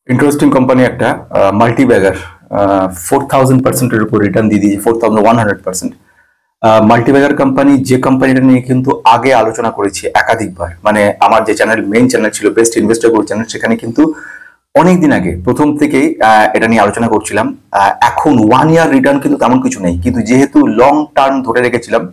Interesting company একটা multi ব্যাগার 4000%-এর উপর return দিয়ে দিয়েছে 4100%। মাল্টি ব্যাগার কোম্পানি, যে কোম্পানিটা নিয়ে কিন্তু আগে আলোচনা করেছি একাধিকবার, মানে আমার যে চ্যানেল, মেইন চ্যানেল ছিল বেস্ট ইনভেস্টর গ্রোথ চ্যানেল, সেখানে কিন্তু অনেকদিন আগে প্রথম থেকেই এটা নিয়ে আলোচনা করছিলাম। এখন 1 ইয়ার রিটার্ন কিন্তু তেমন কিছু নেই, কিন্তু যেহেতু লং টার্ম ধরে রেখেছিলাম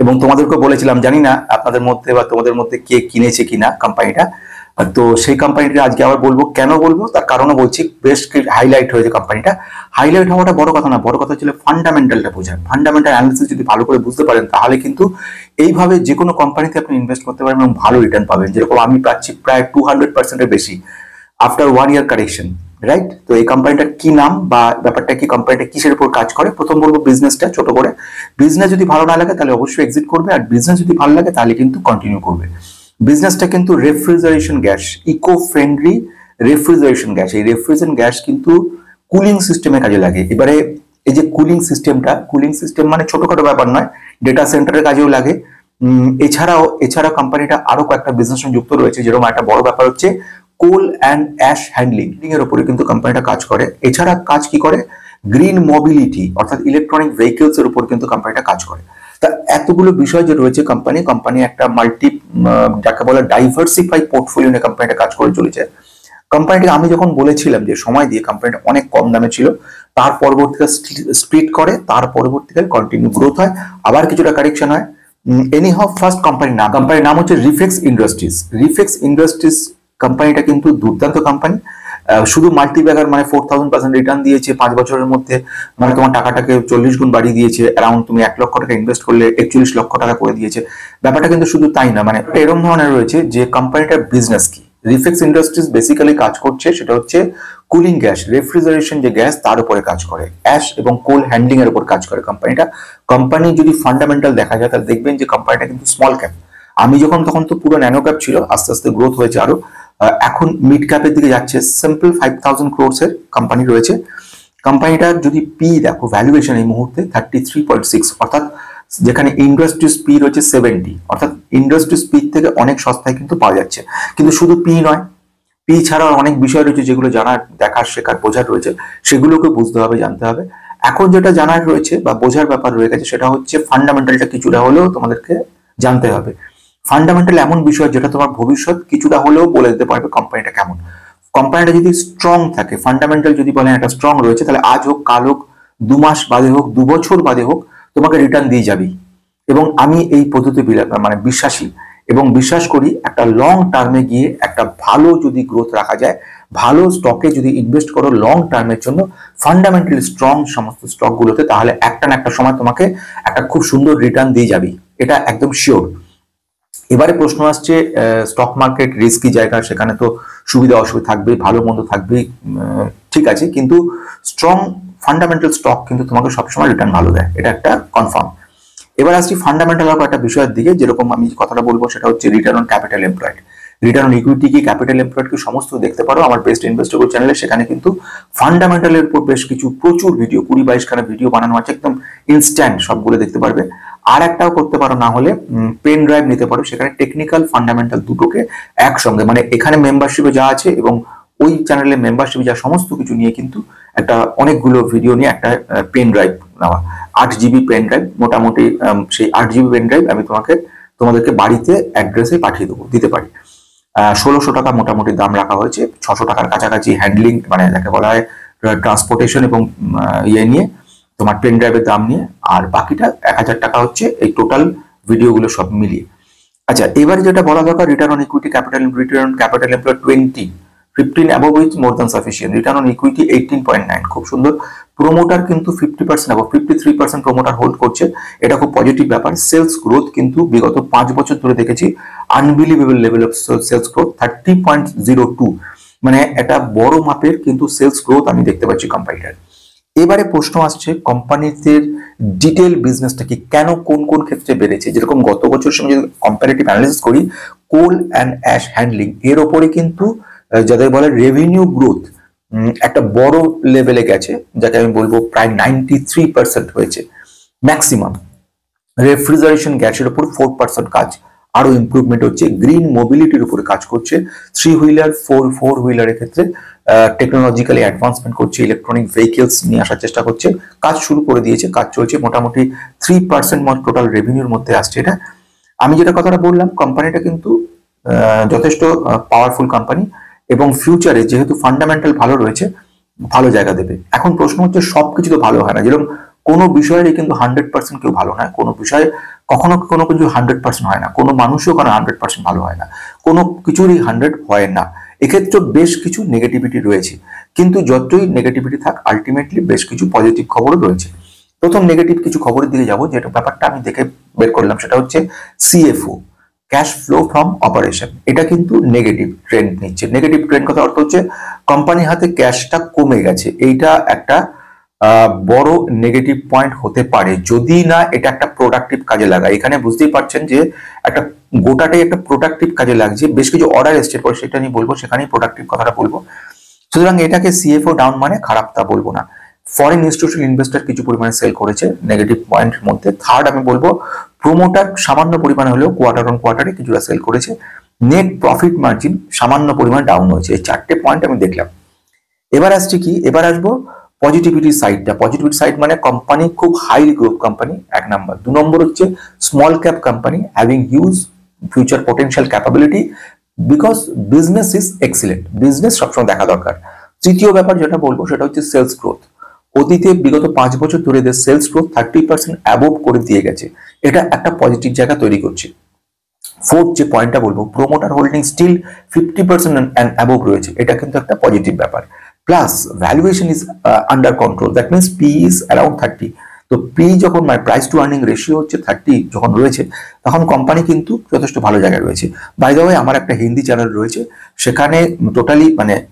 এবং তোমাদেরকে বলেছিলাম, জানি না আপনাদের মধ্যে বা তোমাদের মধ্যে কে কিনেছে কিনা কোম্পানিটা, তো সেই কোম্পানিটা আজকে আবার বলবো। কেন বলবো তার কারণও বলছি। বেশ হাইলাইট হয়েছে কোম্পানিটা। হাইলাইট হওয়াটা বড় কথা না, বড় কথা ছিল ফান্ডামেন্টালটা বোঝা। ফান্ডামেন্টাল অ্যানালিসিস যদি ভালো করে বুঝতে পারেন, তাহলে কিন্তু এইভাবে যে কোনো কোম্পানিতে আপনি ইনভেস্ট করতে পারেন এবং ভালো রিটার্ন পাবেন। যেরকম আমি পাচ্ছি প্রায় 200%-এর বেশি আফটার 1 ইয়ার কারেকশন, রাইট? তো এই কোম্পানিটার কি নাম বা ব্যাপারটা কি, কোম্পানিটা কিসের উপর কাজ করে? প্রথম বলবো বিজনেসটা ছোট করে। বিজনেস যদি ভালো না লাগে তাহলে অবশ্যই এক্সিট করবে, আর বিজনেস যদি ভালো লাগে তাহলে কিন্তু কন্টিনিউ করবে। বিজনেসটা কিন্তু refrigeration gas, eco friendly refrigeration gas. এই রেফ্রিজারেশন গ্যাস কিন্তু কুলিং সিস্টেমে কাজে লাগে। এবারে এই যে কুলিং সিস্টেম মানে ছোটখাটো ব্যাপার নয়, ডেটা সেন্টারের কাজেও লাগে। এছাড়াও কোম্পানিটা আরো কয়েকটা বিজনেস যুক্ত রয়েছে। যেরকম একটা বড় ব্যাপার হচ্ছে কোল অ্যান্ড অ্যাশ হ্যান্ডলিং এর উপরে কিন্তু কোম্পানিটা কাজ করে। এছাড়া কাজ কি করে, গ্রিন মোবিলিটি অর্থাৎ ইলেকট্রনিক ভেহিকলস এর উপর কিন্তু কোম্পানিটা কাজ করে। তা এতগুলো বিষয় যে রয়েছে, কোম্পানি একটা মাল্টি, যাকে বলে ডাইভার্সিফাই পোর্টফোলিও নিয়ে কোম্পানিটা কাজ করে চলেছে। কোম্পানিটা আমি যখন বলেছিলাম যে সময় দিয়ে, কোম্পানিটা অনেক কম দামে ছিল, তার পরবর্তীকালে স্প্লিট করে, তার পরবর্তীকালে কন্টিনিউ গ্রোথ হয়, আবার কিছুটা কারেকশন হয়। এনিহাউ ফার্স্ট কোম্পানির নাম হচ্ছে রিফেক্স ইন্ডাস্ট্রিজ। কোম্পানিটা কিন্তু দুর্দান্ত কোম্পানি। শুধু মাল্টি ব্যাগার মানে 4000% রিটার্ন দিয়েছে 5 বছরের মধ্যে, মানে তোমার টাকাটাকে 40 গুণ বাড়িয়ে দিয়েছে। অ্যারাউন্ড তুমি 1 লক্ষ টাকা ইনভেস্ট করলে 41 লক্ষ টাকা করে দিয়েছে। ব্যাপারটা কিন্তু শুধু তাই না, মানে এরকম ধরনের রয়েছে যে কোম্পানিটার বিজনেস কি। রিফেক্স ইন্ডাস্ট্রিজ বেসিক্যালি কাজ করছে সেটা হচ্ছে কুলিং গ্যাস, রেফ্রিজারেশন যে গ্যাস তার উপরে কাজ করে, অ্যাশ এবং কোল হ্যান্ডলিং এর উপর কাজ করে কোম্পানিটা। কোম্পানি যদি ফান্ডামেন্টাল দেখা যায় তাহলে দেখবেন যে কোম্পানিটা কিন্তু স্মল ক্যাপ। আমি তখন তো পুরো ন্যানো ক্যাপ ছিল, আস্তে আস্তে গ্রোথ হয়েছে আরো, এখন মিড ক্যাপের দিকে যাচ্ছে। সিম্পল 5000 ক্রোর্স এর কোম্পানি রয়েছে। কোম্পানিটার যদি পি দেখো, ভ্যালুয়েশন এই মুহূর্তে 33.6, অর্থাৎ যেখানে ইন্ডাস্ট্রি পি রয়েছে 70, অর্থাৎ ইন্ডাস্ট্রি পি থেকে অনেক সস্তায় কিন্তু পাওয়া যাচ্ছে। কিন্তু শুধু পি নয়, পি ছাড়াও অনেক বিষয় রয়েছে যেগুলো জানার, দেখার, শেখার, বোঝার রয়েছে, সেগুলোকে বুঝতে হবে, জানতে হবে। এখন যেটা জানার রয়েছে বা বোঝার ব্যাপার রয়ে গেছে সেটা হচ্ছে ফান্ডামেন্টালটা কিছুটা হলেও তোমাদেরকে জানতে হবে। ফান্ডামেন্টাল এমন বিষয় যেটা তোমার ভবিষ্যৎ কিছুটা হলেও বলে দিতে পারবে কোম্পানিটা কেমন। কোম্পানিটা যদি স্ট্রং থাকে, ফান্ডামেন্টাল যদি বলেন একটা স্ট্রং রয়েছে, তাহলে আজ হোক, কাল হোক, 2 মাস বাদে হোক, 2 বছর বাদে হোক, তোমাকে রিটার্ন দিয়ে যাবেই। এবং আমি এই পদ্ধতি মানে বিশ্বাসী এবং বিশ্বাস করি, একটা লং টার্মে গিয়ে একটা ভালো যদি গ্রোথ রাখা যায়, ভালো স্টকে যদি ইনভেস্ট করো লং টার্মের জন্য, ফান্ডামেন্টালি স্ট্রং সমস্ত স্টক গুলোতে, তাহলে একটা না একটা সময় তোমাকে একটা খুব সুন্দর রিটার্ন দিয়ে যাবেই, এটা একদম শিওর। এবারে প্রশ্ন আসছে, স্টক মার্কেট রিস্কি জায়গা, সেখানে তো সুবিধা অসুবিধা থাকবে, ভালো মন্দ থাকবে, ঠিক আছে, কিন্তু স্ট্রং ফান্ডামেন্টাল স্টক কিন্তু তোমাকে সবসময় রিটার্ন ভালো দেয়, এটা একটা কনফার্ম। এবার আসছি ফান্ডামেন্টাল একটা বিষয়ের দিকে। যেরকম আমি কথাটা বলবো সেটা হচ্ছে return on capital employed. Return on equity কি, ক্যাপিটাল এমপ্লয়েড কি, সমস্ত দেখতে পারো আমার বেস্ট ইনভেস্টর চ্যানেলে। সেখানে কিন্তু ফান্ডামেন্টালের উপর বেশ কিছু প্রচুর ভিডিও, 20-22 খানা ভিডিও বানানো আছে, একদম ইনস্ট্যান্ট সবগুলো দেখতে পারবে। আর একটাও করতে পারো, না হলে পেন ড্রাইভ নিতে পারো, সেখানে টেকনিক্যাল ফান্ডামেন্টাল দুটোকে একসঙ্গে, মানে এখানে মেম্বারশিপে যা আছে এবং ওই চ্যানেলে মেম্বারশিপে যা সমস্ত কিছু নিয়ে কিন্তু একটা অনেকগুলো ভিডিও নিয়ে একটা পেন ড্রাইভ নেওয়া, 8 জিবি পেন ড্রাইভ মোটামুটি। সেই 8 জিবি পেন ড্রাইভ আমি তোমাদেরকে বাড়িতে অ্যাড্রেসে পাঠিয়ে দিতে পারি। 1600 টাকা মোটামুটি দাম রাখা হয়েছে, 600 টাকার কাছাকাছি হ্যান্ডলিং, মানে যাকে বলা হয় ট্রান্সপোর্টেশন এবং ইয়ে নিয়ে, তোমার পেন ড্রাইভের দাম নিয়ে, আর বাকিটা 1000 টাকা হচ্ছে এই টোটাল ভিডিওগুলো সব মিলিয়ে। আচ্ছা, এবারে যেটা বলা দরকার, return on equity return capital employed 15 above is more than sufficient, return on equity 18.9, খুব সুন্দর। প্রোমোটার কিন্তু 50% above, 53% প্রোমোটার হোল্ড করছে, এটা খুব পজিটিভ ব্যাপার। সেলস গ্রোথ কিন্তু বিগত 5 বছর ধরে দেখেছি unbelievable level of sales growth 30.02, মানে একটা বড় মাপের কিন্তু সেলস গ্রোথ আমি দেখতে পাচ্ছি কোম্পানিটার। এবারে প্রশ্ন আসছে কোম্পানিতে ডিটেল বিজনেসটা কি, কেন কোন কোন ক্ষেত্রে বেড়েছে। যেরকম গত বছরের সঙ্গে যদি কম্পারেটিভ অ্যানালিসিস করি, কোল অ্যান্ড অ্যাশ হ্যান্ডলিং এর ওপরে কিন্তু যাদের বলে রেভিনিউ গ্রোথ একটা বড় লেভেলে গেছে, যাকে আমি বলবো প্রায় 93% হয়েছে ম্যাক্সিমাম। রেফ্রিজারেশন গ্যাসের উপর 4% কাজ, আরো ইমপ্রুভমেন্ট হচ্ছে। গ্রিন মোবিলিটির উপরে কাজ করছে, 3 হুইলার 4 হুইলারের ক্ষেত্রে টেকনোলজিক্যালি অ্যাডভান্সমেন্ট করছে, ইলেকট্রনিক ভেহিকেলস নিয়ে আসার চেষ্টা করছে, কাজ শুরু করে দিয়েছে, কাজ চলছে, মোটামুটি 3% টোটাল রেভিনিউর মধ্যে আসছে এটা। আমি যেটা কথাটা বললাম, কোম্পানিটা কিন্তু যথেষ্ট পাওয়ারফুল কোম্পানি এবং ফিউচারে যেহেতু ফান্ডামেন্টাল ভালো রয়েছে, ভালো জায়গা দেবে। এখন প্রশ্ন হচ্ছে সবকিছু তো ভালো হয় না, যেরকম কোনো বিষয়ে কিন্তু 100% কেউ ভালো নয়, কোনো বিষয়ে কখনো কোনো কিছু 100% হয় না, কোনো মানুষও কোনো 100% ভালো হয় না, কোনো কিছুরই 100 হয় না। এক্ষেত্রে বেশ কিছু নেগেটিভিটি রয়েছে, কিন্তু যতই নেগেটিভিটি থাক আলটিমেটলি বেশ কিছু পজিটিভ খবরও রয়েছে। প্রথম নেগেটিভ কিছু খবরের দিকে যাবো, যেটা ব্যাপারটা আমি দেখে বের করলাম, সেটা হচ্ছে CFO, cash flow from operation. এটা কিন্তু নেগেটিভ ট্রেন্ড নিচ্ছে। নেগেটিভ ট্রেন্ড কথা অর্থ হচ্ছে কোম্পানির হাতে ক্যাশটা কমে গেছে, এইটা একটা বড় নেগেটিভ পয়েন্ট হতে পারে যদি না এটা একটা প্রোডাক্টিভ কাজে লাগায়। এখানে বুঝতেই পারছেন যে একটা গোটাটাই একটা প্রোডাক্টিভ কাজে লাগছে, বেশ কিছু অর্ডার এসছে, পরে সেটা নিয়ে বলবো, সেখানেই প্রোডাক্টিভ কথাটা বলবো। সুতরাং এটাকে সিএফও ডাউন মানে খারাপ তা বলবো না। ফরেন ইনস্টিটিউশনাল ইনভেস্টর কিছু পরিমাণে সেল করেছে নেগেটিভ পয়েন্টের মধ্যে। থার্ড আমি বলবো প্রোমোটার সামান্য পরিমাণে হলেও কোয়ার্টার অন কোয়ার্টারে কিছুটা সেল করেছে। নেট প্রফিট মার্জিন সামান্য পরিমাণ ডাউন হয়েছে। এই চারটে পয়েন্ট আমি দেখলাম। এবার আসছে কি, এবার আসবো পজিটিভিটি সাইডটা। পজিটিভিটি সাইড মানে কোম্পানি খুব হাইলি গ্রোথ কোম্পানি, এক নাম্বার। 2 নম্বর হচ্ছে small cap company having huge future potential capability because business is excellent. Business সবসময় দেখা দরকার। তৃতীয় ব্যাপার যেটা বলবো সেটা হচ্ছে সেলস গ্রোথ। অতীতে বিগত 5 বছর ধরে এদের সেলস গ্রোথ 30% অ্যাবোভ করে দিয়ে গেছে, এটা একটা পজিটিভ জায়গা তৈরি করছে। ফোর্থ যে পয়েন্টটা বলবো, promoter holding still 50% and above রয়েছে, এটা কিন্তু একটা পজিটিভ ব্যাপার। Plus valuation is under control, that means P is around 30। তো পি যখন প্রাইস টু আর্নিং রেশিও হচ্ছে 30 যখন রয়েছে, তখন কোম্পানি কিন্তু যথেষ্ট ভালো জায়গায় রয়েছে। বাই দ্য ওয়ে আমার একটা হিন্দি চ্যানেল রয়েছে, সেখানে টোটালি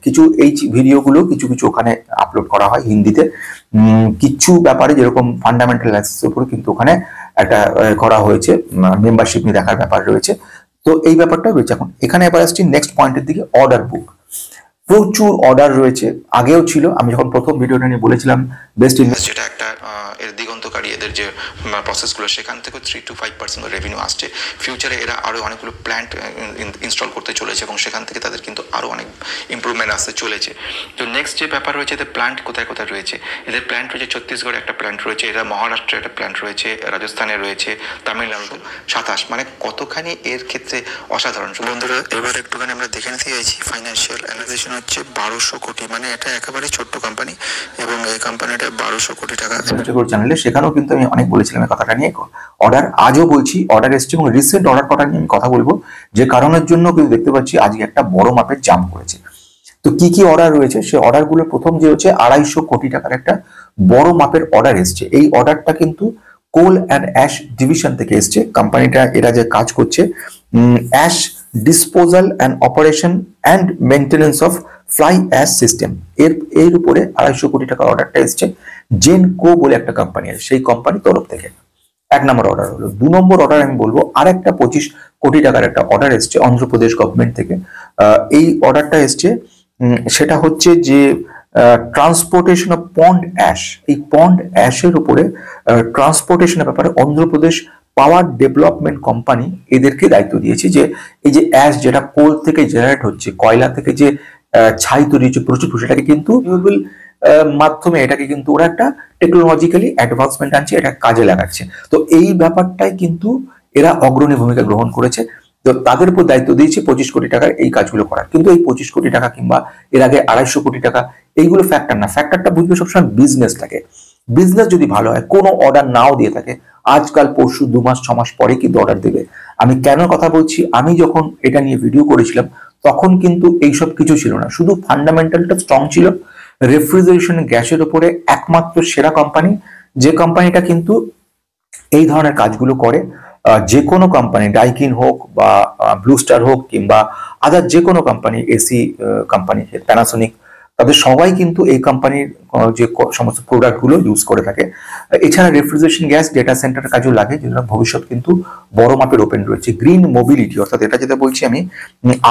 কিছু এই ভিডিওগুলো কিছু কিছু ওখানে আপলোড করা হয় হিন্দিতে। কিছু ব্যাপারে যেরকম ফান্ডামেন্টাল অ্যানালিসিসের উপরে কিন্তু ওখানে একটা করা হয়েছে, মেম্বারশিপ নিয়ে দেখার ব্যাপার রয়েছে। তো এই ব্যাপারটা রয়েছে। এখন এখানে এবার আসছি নেক্সট পয়েন্টের দিকে, অর্ডার বুক। প্রচুর অর্ডার রয়েছে, আগেও ছিল। আমি যখন প্রথম ভিডিওটা নিয়ে বলেছিলাম বেস্ট ইনভেস্ট, যেটা একটা এর দিগন্তকারী এদের যে প্রসেসগুলো, সেখান থেকে 3 to 5% রেভিনিউ আসছে। ফিউচারে এরা আরো অনেকগুলো প্ল্যান্ট ইনস্টল করতে চলেছে এবং সেখান থেকে তাদের কিন্তু আরো অনেক ইমপ্রুভমেন্ট আসতে চলেছে। তো নেক্সট যে ব্যাপার রয়েছে, এদের প্ল্যান্ট কোথায় কোথায় রয়েছে, এদের প্ল্যান্ট রয়েছে ছত্তিশগড়ে একটা প্ল্যান্ট রয়েছে, এরা মহারাষ্ট্রে একটা প্ল্যান্ট রয়েছে, রাজস্থানে রয়েছে, তামিলনাড়ু 27, মানে কতখানি এর ক্ষেত্রে অসাধারণ। বন্ধুরা এবার একটুখানি আমরা দেখে নিতে চাইছি ফাইন্যান্সিয়াল অ্যানালাইজেশন হচ্ছে 1200 কোটি, মানে এটা একেবারে ছোট্ট কোম্পানি এবং এই কোম্পানিটা 1200 কোটি টাকা চ্যানেলে, সেখানেও কিন্তু আমি অনেক বলেছিলাম এই কথাটা নিয়ে। অর্ডার আজও বলছি, অর্ডার এসছে এবং রিসেন্ট অর্ডার কটা নিয়ে আমি কথা বলবো, যে কারণের জন্য কিন্তু দেখতে পাচ্ছি আজকে একটা বড় মাপের জাম্প করেছে। তো কি কি অর্ডার রয়েছে, সেই অর্ডারগুলো প্রথম যে হচ্ছে 250 কোটি টাকার একটা বড় মাপের অর্ডার এসছে। এই অর্ডারটা কিন্তু কোল অ্যান্ড অ্যাশ ডিভিশন থেকে এসছে। কোম্পানিটা এরা যে কাজ করছে, ash disposal and operation and maintenance of fly ash system, এর উপরে 250 কোটি টাকার অর্ডারটা এসছে। জেনকো বলে একটা কোম্পানি আছে, সেই কোম্পানির তরফ থেকে। 1 নম্বর অর্ডার হলো। 2 নম্বর অর্ডার আমি বলবো আর একটা 25 কোটি টাকার একটা অর্ডার এসছে অন্ধ্রপ্রদেশ গভর্নমেন্ট থেকে। এই অর্ডারটা এসছে, সেটা হচ্ছে যে ট্রান্সপোর্টেশন অফ পন্ড অ্যাশ। এই পন্ড অ্যাশের উপরে ট্রান্সপোর্টেশনের ব্যাপারে অন্ধ্রপ্রদেশ পাওয়ার ডেভেলপমেন্ট কোম্পানি এদেরকে দায়িত্ব দিয়েছে, যে এই যে অ্যাশ যেটা কোল থেকে জেনারেট হচ্ছে, কয়লা থেকে যে ছাই তৈরি হচ্ছে প্রচুর, সেটাকে কিন্তু রিনিউয়েবল মাধ্যমে এটাকে কিন্তু ওরা একটা টেকনোলজিক্যালি অ্যাডভান্সমেন্ট আনছে, এটা কাজে লাগাচ্ছে। তো এই ব্যাপারটাই কিন্তু এরা অগ্রণী ভূমিকা গ্রহণ করেছে। তো তাদের উপর দায়িত্ব দিয়েছে 25 কোটি টাকার এই কাজগুলো করার। কিন্তু এই 25 কোটি টাকা কিংবা এর আগে 250 কোটি টাকা, এইগুলো ফ্যাক্টর না। ফ্যাক্টরটা বুঝবে সবসময় বিজনেসটাকে। বিজনেস যদি ভালো হয়, কোনো অর্ডার নাও দিয়ে থাকে, আজকাল পরশু 2 মাস 6 মাস পরে কিন্তু অর্ডার দেবে। আমি কেন কথা বলছি, আমি যখন এটা নিয়ে ভিডিও করেছিলাম তখন কিন্তু এইসব কিছু ছিল না, শুধু ফান্ডামেন্টালটা স্ট্রং ছিল। রেফ্রিজারেশন গ্যাসের উপরে একমাত্র সেরা কোম্পানি, যে কোম্পানিটা কিন্তু এই ধরনের কাজগুলো করে। যে কোনো কোম্পানি, ডাইকিন হোক বা ব্লু স্টার হোক কিংবা আদার যে কোনো কোম্পানি, এসি কোম্পানি, প্যানাসোনিক, তাদের সবাই কিন্তু এই কোম্পানির যে সমস্ত প্রোডাক্টগুলো ইউজ করে থাকে। এছাড়া রেফ্রিজারেশন গ্যাস ডেটা সেন্টারের কাজেও লাগে, যেগুলো ভবিষ্যৎ কিন্তু বড় মাপের ওপেন রয়েছে। গ্রিন মোবিলিটি, অর্থাৎ এটা যেটা বলছি আমি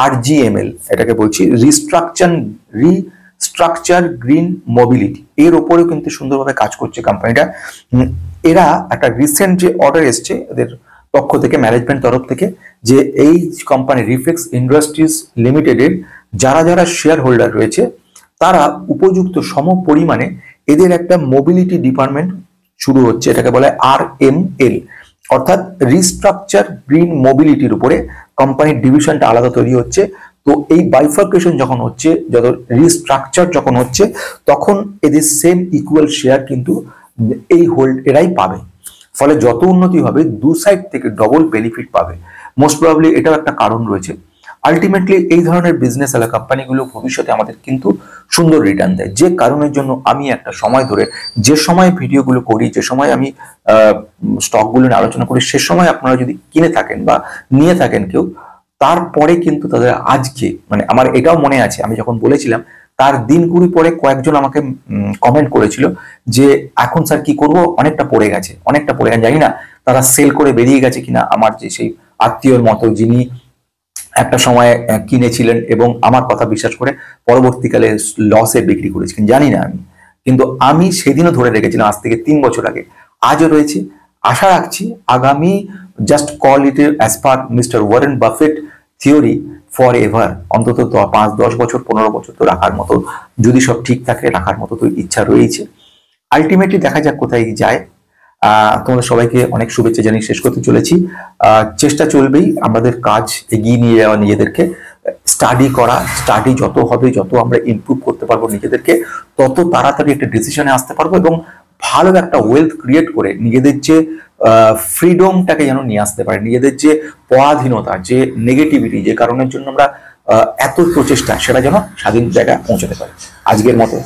RGML, এটাকে বলছি রিস্ট্রাকচার গ্রিন মোবিলিটি, এর ওপরেও কিন্তু সুন্দরভাবে কাজ করছে কোম্পানিটা। এরা একটা রিসেন্ট যে অর্ডার এসছে এদের পক্ষ থেকে, ম্যানেজমেন্ট তরফ থেকে, যে এই কোম্পানি রিফ্লেক্স ইন্ডাস্ট্রিজ লিমিটেডের যারা যারা শেয়ার হোল্ডার রয়েছে তারা উপযুক্ত সম পরিমাণে এদের একটা মোবিলিটি ডিপার্টমেন্ট শুরু হচ্ছে, এটাকে বলে RML, অর্থাৎ রিস্ট্রাকচার গ্রিন মোবিলিটির উপরে কোম্পানির ডিভিশনটা আলাদা তৈরি হচ্ছে। তো এই বাইফার্কেশন যখন হচ্ছে, যত রিস্ট্রাকচার যখন হচ্ছে, তখন এদের সেম ইকুয়াল শেয়ার কিন্তু এই হোল্ড এরাই পাবে। ফলে যত উন্নতি হবে দু সাইড থেকে ডবল বেনিফিট পাবে। মোস্ট প্রবাবলি এটাও একটা কারণ রয়েছে। আলটিমেটলি এই ধরনের বিজনেস ওয়ালা কোম্পানিগুলো ভবিষ্যতে আমাদের কিন্তু সুন্দর রিটার্ন দেয়, যে কারণের জন্য আমি একটা সময় ধরে, যে সময় ভিডিওগুলো করি, যে সময় আমি স্টকগুলো নিয়ে আলোচনা করি, সে সময় আপনারা যদি কিনে থাকেন বা নিয়ে থাকেন কেউ, তারপরে কিন্তু তাদের আজকে, মানে আমার এটাও মনে আছে আমি যখন বলেছিলাম তার দিন কুড়ি পরে কয়েকজন আমাকে কমেন্ট করেছিল যে এখন স্যার কি করব, অনেকটা পড়ে গেছে, জানি না তারা সেল করে বেরিয়ে গেছে কিনা। আমার যে সেই আত্মীয়র মতো যিনি একটা সময় কিনেছিলেন এবং আমার কথা বিশ্বাস করে পরবর্তীকালে লসে বিক্রি করেছিলেন, জানি না আমি, কিন্তু আমি সেদিনও ধরে রেখেছিলাম, আজ থেকে 3 বছর আগে, আজও রয়েছে। আশা রাখছি আগামী, just call it as per mister Warren Buffett theory, for ever, অন্তত 5-10 বছর 15 বছর তো রাখার মতো, যদি সব ঠিক থাকে রাখার মতো তো ইচ্ছা রয়েছে। আলটিমেটলি দেখা যাক কোথায় যায়। তোমাদের সবাইকে অনেক শুভেচ্ছা জানিয়ে শেষ করতে চলেছি। চেষ্টা চলবেই আমাদের কাজ এগিয়ে নিয়ে যাওয়া, নিজেদেরকে স্টাডি করা, স্টাডি যত হবে, যত আমরা ইমপ্রুভ করতে পারবো নিজেদেরকে, তত তাড়াতাড়ি একটা ডিসিশনে আসতে পারবো এবং ভালো একটা ওয়েলথ ক্রিয়েট করে নিজেদের যে ফ্রিডমটাকে যেন নিয়ে আসতে পারে, নিজেদের যে পরাধীনতা, যে নেগেটিভিটি, যে কারণের জন্য আমরা এত প্রচেষ্টা, সেটা যেন স্বাধীন জায়গায় পৌঁছাতে পারে। আজকের মতো